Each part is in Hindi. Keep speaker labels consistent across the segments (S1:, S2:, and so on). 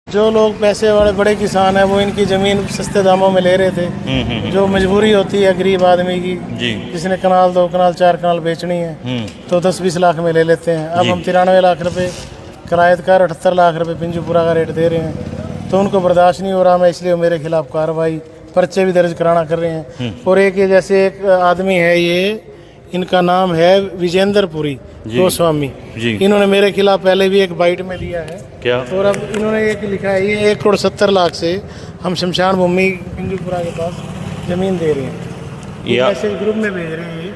S1: जो लोग पैसे वाले बड़े किसान हैं वो इनकी ज़मीन सस्ते दामों में ले रहे थे। जो मजबूरी होती है गरीब आदमी की, जिसने कनाल 2 कनाल 4 कनाल बेचनी है तो 10-20 लाख में ले लेते हैं। अब हम 93 लाख रुपए किराएदार 78 लाख रुपए पिंजूपुरा का रेट दे रहे हैं, तो उनको बर्दाश्त नहीं हो रहा। मैं इसलिए मेरे खिलाफ कार्रवाई पर्चे भी दर्ज कराना कर रहे हैं। और एक ये जैसे एक आदमी है, ये इनका नाम है विजेंद्रपुरी गोस्वामी, इन्होंने मेरे खिलाफ पहले भी एक बाइट में दिया है क्या, और अब इन्होंने एक लिखा है ये 1 करोड़ 70 लाख से हम शमशान भूमि पिंजूपुरा के पास ज़मीन दे रहे हैं। ऐसे ग्रुप में भेज रहे हैं।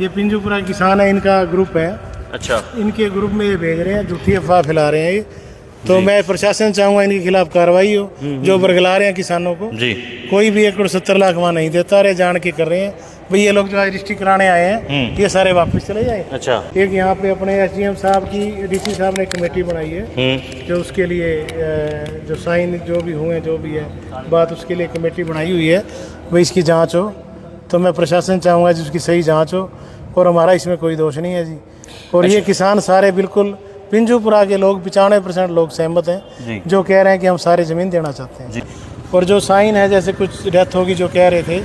S1: ये पिंजूपुरा किसान है, इनका ग्रुप है। अच्छा, इनके ग्रुप में ये भेज रहे हैं, झूठी अफवाह फैला रहे हैं ये। तो मैं प्रशासन चाहूँगा इनके खिलाफ कार्रवाई हो, जो बरगला रहे हैं किसानों को। कोई भी 1 करोड़ 70 लाख वहाँ नहीं देता रहे, जान के कर रहे हैं भाई। ये लोग जो रजिस्ट्री कराने आए हैं ये सारे वापस चले जाए। अच्छा, एक यहाँ पे अपने SDM साहब की, DC साहब ने एक कमेटी बनाई है जो उसके लिए जो साइन जो भी हुए जो भी है बात, उसके लिए कमेटी बनाई हुई है भाई इसकी जाँच हो। तो मैं प्रशासन चाहूँगा जिसकी सही जाँच हो, और हमारा इसमें कोई दोष नहीं है जी। और ये किसान सारे बिल्कुल पिंजूपुरा के लोग 95% लोग सहमत हैं, जो कह रहे हैं कि हम सारे ज़मीन देना चाहते हैं। और जो साइन है, जैसे कुछ डेथ होगी जो कह रहे थे,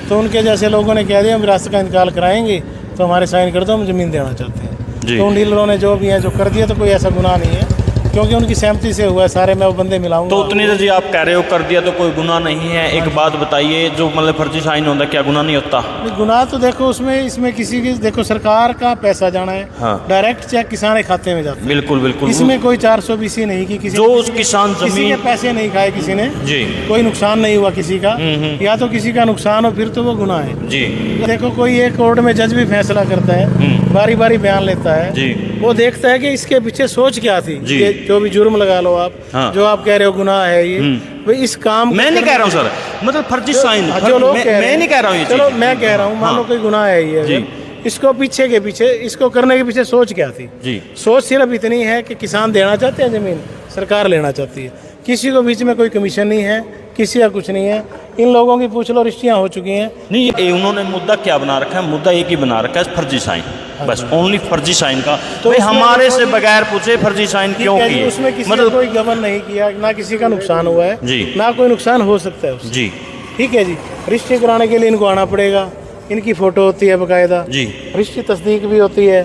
S1: तो उनके जैसे लोगों ने कह दिया हम विरासत का इंतकाल कराएंगे तो हमारे साइन कर दो, हम ज़मीन देना चाहते हैं। तो उन डीलरों ने जो भी है जो कर दिया, तो कोई ऐसा गुनाह नहीं है क्योंकि उनकी सहमति से हुआ है। सारे मैं वो बंदे मिलाऊंगा।
S2: तो उतनी जी आप कह रहे हो कर दिया तो कोई गुनाह नहीं है। एक बात बताइए, जो मतलब फर्जी साइन होता है क्या गुनाह नहीं होता?
S1: गुनाह तो देखो उसमें, इसमें किसी की देखो सरकार का पैसा जाना है, डायरेक्ट चेक किसान के खाते में जाता है।
S2: बिल्कुल बिल्कुल,
S1: इसमें कोई 420 नहीं की किसी,
S2: जो उस किसान
S1: किसी के पैसे नहीं खाए किसी ने जी, कोई नुकसान नहीं हुआ किसी का, या तो किसी का नुकसान हो फिर तो वो गुनाह है जी। देखो कोई एक कोर्ट में जज भी फैसला करता है, बारी बारी बयान लेता है जी, वो देखता है कि इसके पीछे सोच क्या थी। ये जो भी जुर्म लगा लो आप, जो आप कह रहे हो गुनाह है ये, भाई इस काम
S2: मैं नहीं कह रहा हूँ सर, मतलब फर्जी साइन जो लोग मैं नहीं कह रहा हूँ,
S1: चलो मैं कह रहा हूँ मान लो कोई गुनाह है ये, इसको पीछे के पीछे, इसको करने के पीछे सोच क्या थी जी। सोच सिर्फ इतनी है कि किसान देना चाहते हैं ज़मीन, सरकार लेना चाहती है, किसी को बीच में कोई कमीशन नहीं है, किसी का कुछ नहीं है। इन लोगों की पूछ लो, रिश्तियाँ हो चुकी हैं। नहीं,
S2: उन्होंने मुद्दा क्या बना रखा है? मुद्दा एक ही बना रखा है, फर्जी साइन, बस ओनली फर्जी साइन का। तो भाई हमारे से बगैर पूछे फर्जी साइन क्यों किए?
S1: उसमें किसी मतलब कोई गबन नहीं किया, ना किसी का नुकसान हुआ है जी, ना कोई नुकसान हो सकता है उससे जी। ठीक है जी, रिश्ते कराने के लिए इनको आना पड़ेगा, इनकी फ़ोटो होती है बाकायदा जी, रिश्ते तस्दीक भी होती है,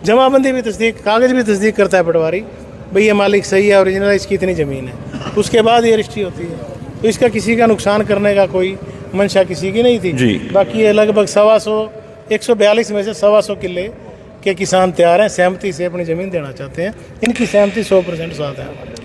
S1: जमाबंदी भी तस्दीक, कागज़ भी तस्दीक करता है पटवारी भाई ये मालिक सही है, ओरिजिनल है, इसकी इतनी ज़मीन है, उसके बाद ये रिश्ती होती है। तो इसका किसी का नुकसान करने का कोई मंशा किसी की नहीं थी जी। बाकी ये लगभग 142 में से 125 किले के किसान तैयार हैं, सहमति से अपनी ज़मीन देना चाहते हैं। इनकी सहमति 100% साथ है।